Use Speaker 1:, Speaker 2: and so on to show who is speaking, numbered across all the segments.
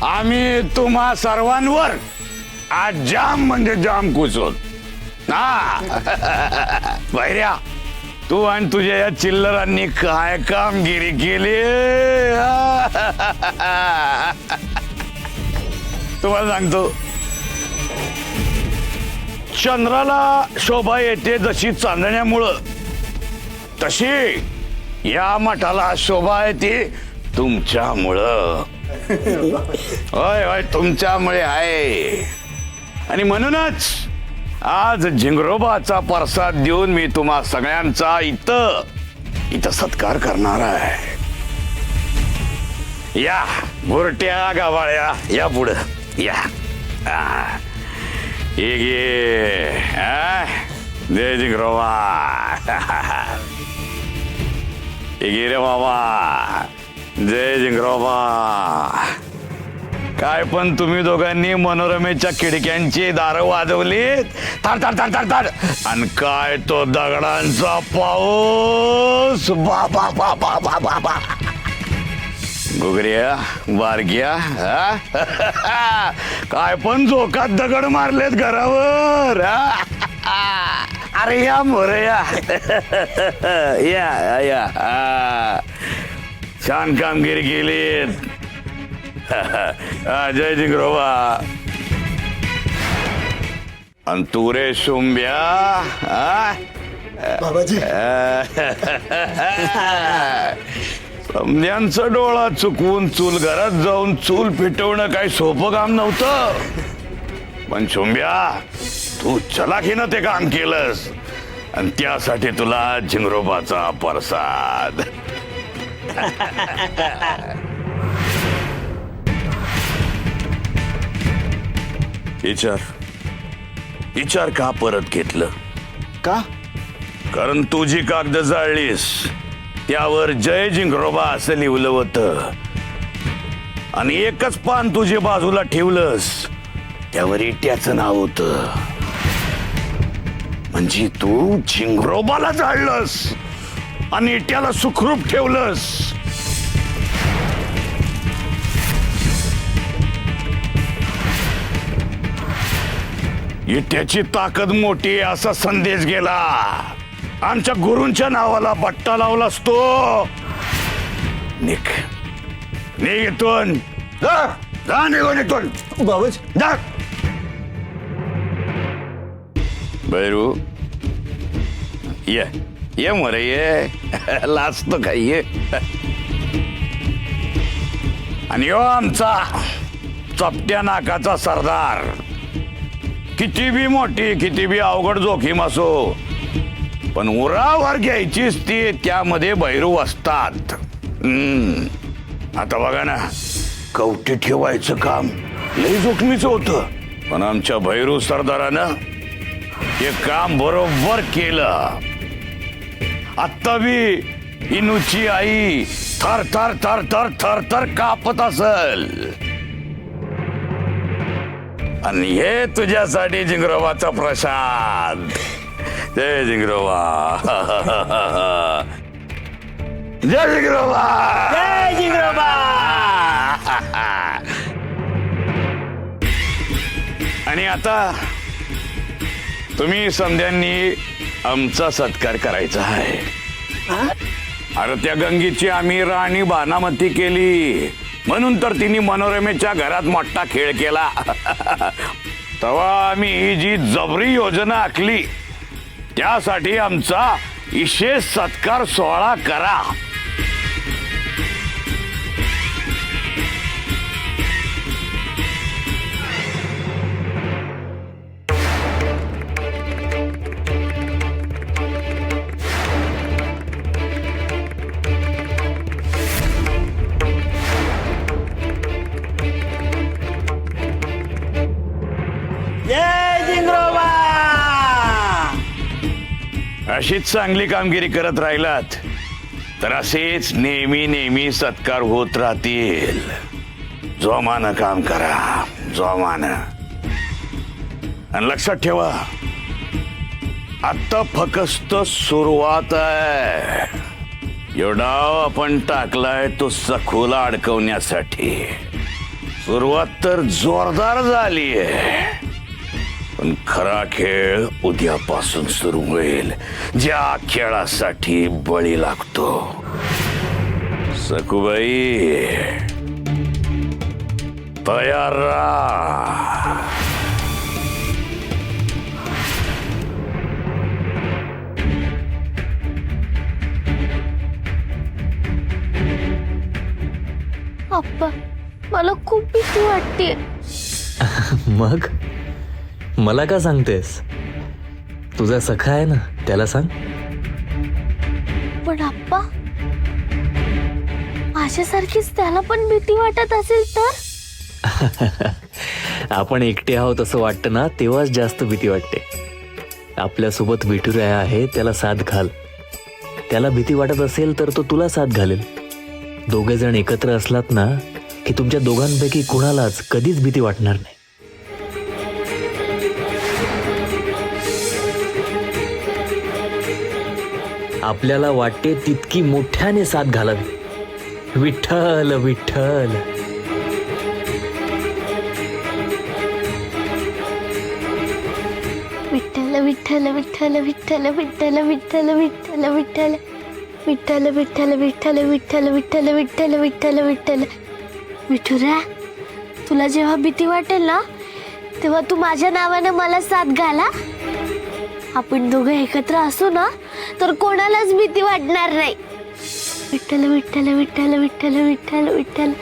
Speaker 1: आम्ही तुम्हा सर्वांवर आज जाम म्हणजे जाम कुचोत. भैर्या, तू आणि तुझ्या या चिल्लरांनी काय कामगिरी केली. तुम्हाला सांगतो, चंद्राला शोभा येते जशी चांदण्यामुळं, तशी या मठाला शोभा येते तुमच्यामुळं. होय होय, तुमच्यामुळे आहे. आणि म्हणूनच आज झिंगरोबाचा प्रसाद देऊन मी तुम्हा सगळ्यांचा इथं सत्कार करणार आहे. या बुरट्या गावाळ्या, या पुढं या. हे घे, जय झिंगरोबा. हे घे रे बाबा, जय झिंगरोबा. काय पण तुम्ही दोघांनी मनोरमेच्या खिडक्यांची दारं वाजवलीत, ताड ताड ताड ताड ताड. आणि काय तो दगडांचा पाऊस, बाबा बाबा बाबा बा. गुगऱ्या बारक्या, काय पण जोकात दगड मारलेत घरावर. अरे या मोरया, या या. छान कामगिरी केलीत. जय झिंगरोबा. आणि तू रे शुंब्या,
Speaker 2: बाबाजी.
Speaker 1: समध्यांचा डोळा चुकवून चूल घरात जाऊन चूल पेटवणं काही सोपं काम नव्हतं. पण शुंब्या, तू चलाखीनं ते काम केलंस, आणि त्यासाठी तुला झिंगरोबाचा प्रसाद. विचार का परत घेतलं?
Speaker 2: का?
Speaker 1: कारण तुझी कागद जाळलीस, त्यावर जय झिंगरोबा असं लिहिलं होतं, आणि एकच पान तुझी बाजूला ठेवलंस, त्यावर इट्याचं नाव होतं. म्हणजे तू झिंगरोबाला जाळलंस आणि इट्याला सुखरूप ठेवलंस. इट्याची ताकद मोठी असा संदेश गेला. आमच्या गुरूंच्या नावाला बट्टा लावलास तो. निघ इथून, जा निघून इथून.
Speaker 2: बाबाजी.
Speaker 1: जा. बैरू, ये मोरे ये. लाजतो काय, ये. आणि यो आमचा चपट्या नाकाचा सरदार. किती बी मोठी, किती बी अवघड जोखीम असो, पण उरावर घ्यायचीच ती, त्यामध्ये भैरू असतात. आता बघा ना, कवटी ठेवायचं काम लय जोखमीचं होतं, पण आमच्या भैरू सरदारानं हे काम बरोबर केलं. आत्ता बी इनूची आई थर थर थर थर थर थर कापत असल. आणि हे तुझ्यासाठी झिंगरोबाचा प्रसाद. जय झिंगरोबा. जय झिंगरोबा.
Speaker 2: जय झिंगरोबा.
Speaker 1: आणि आता तुम्ही समध्यांनी आमचा सत्कार करायचा आहे. अरे त्या गंगीची आम्ही राणी बानामती केली, म्हणून तर तिने मनोरमेच्या घरात मोठा खेळ केला. तेव्हा आम्ही ही जी जबरी योजना आखली, त्यासाठी आमचा विशेष सत्कार सोहळा करा.
Speaker 2: जय झिंगरोबा.
Speaker 1: अशीच चांगली कामगिरी करत राहिलात तर असेच नेहमी नेहमी सत्कार होत राहतील. जोमानं काम करा, जोमानं. आणि लक्षात ठेवा, आता फक्त सुरुवात आहे. यो डाव आपण टाकलाय तो सखूला अडकवण्यासाठी. सुरुवात तर जोरदार झालीये, पण खरा खेळ उद्यापासून सुरू होईल, ज्या खेळासाठी बळी लागतो. सखूबाई तयार राहा.
Speaker 3: अप्पा मला खूप भीती वाटते.
Speaker 4: मग मला का सांगतेस? तुझा सखा आहे ना, त्याला सांग.
Speaker 3: पण अप्पा माझ्यासारखीच त्याला पण भीती वाटत असेल तर?
Speaker 4: आपण एकटे आहोत असं वाटतं ना, तेव्हाच जास्त भीती वाटते. आपल्यासोबत विठुराया आहे, त्याला साथ घाल. त्याला भीती वाटत असेल तर तो तुला साथ घालेल. दोघे जण एकत्र असलात ना की तुमच्या दोघांपैकी कुणालाच कधीच भीती वाटणार नाही. आपल्याला वाटते तितकी मोठ्याने साथ घालावी. विठ्ठल विठ्ठल.
Speaker 3: विठ्ठल विठ्ठल विठ्ठल विठ्ठल विठ्ठल विठ्ठल विठ्ठल विठ्ठल विठ्ठल विठ्ठल विठ्ठल विठ्ठल विठ्ठल विठ्ठल विठ्ठल विठ्ठल. विठुरा, तुला जेव्हा भीती वाटेल ना तेव्हा तू माझ्या नावानं मला साथ घाला. आपण दोघं एकत्र असू ना तर कोणालाच भीती वाटणार नाही. विठ्ठल विठ्ठल विठ्ठल विठ्ठल विठ्ठल विठ्ठल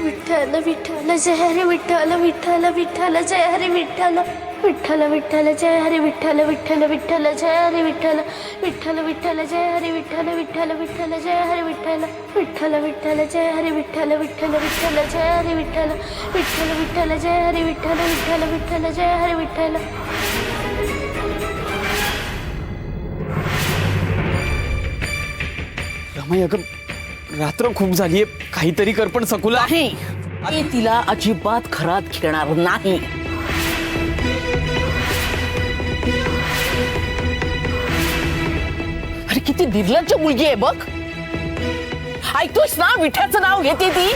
Speaker 3: विठ्ठल विठ्ठल जय हरी विठ्ठल विठ्ठल विठ्ठल जय हरी विठ्ठल विठ्ठल विठ्ठल जय हरी विठ्ठल विठ्ठल विठ्ठल जय हरी विठ्ठल विठ्ठल विठ्ठल जय हरी विठ्ठल विठ्ठल विठ्ठल जय हरी विठ्ठल विठ्ठल विठ्ठल जय हरी विठ्ठल विठ्ठल विठ्ठल जय हरी विठ्ठल विठ्ठल विठ्ठल जय हरी विठ्ठल विठ्ठल विठ्ठल जय हरी विठ्ठल.
Speaker 5: रमाई, अगं रात्र खूप झालीये, काहीतरी कर. पण सकुला
Speaker 6: नाही, मी तिला अजिबात घरात घेणार नाही. अरे किती निर्लज्ज मुलगी आहे बघ. ऐकतोस ना, विठ्याचं नाव घेते ती.